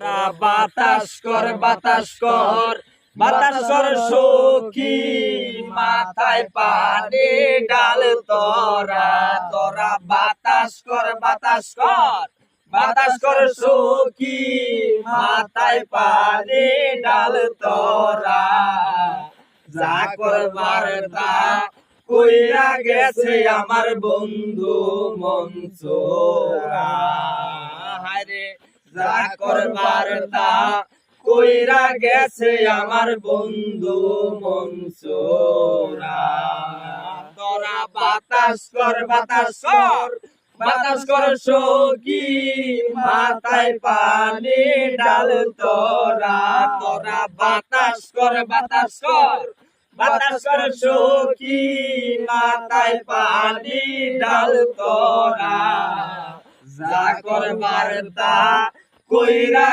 বাতাস কর বাতাস কর বাতাস কর সখী মাথায় পানি ডাল তোরা তোরা বাতাস কর বাতাস কর বাতাস কর সখী মাথায় পানি ডাল তোরা যা করবার তা কইরা গেছে আমার বন্ধু মনসুরা হায়রে যা করবার তা কইরা গেছে আমার বন্ধু মনসুরা তোরা বাতাস কর বাতাস কর বাতাস কর সখী মাথায় পানি ডাল তোরা তোরা বাতাস কর বাতাস কর বাতাস কর সখী মাথায় পানি ডাল তোরা যা করবার তা কইরা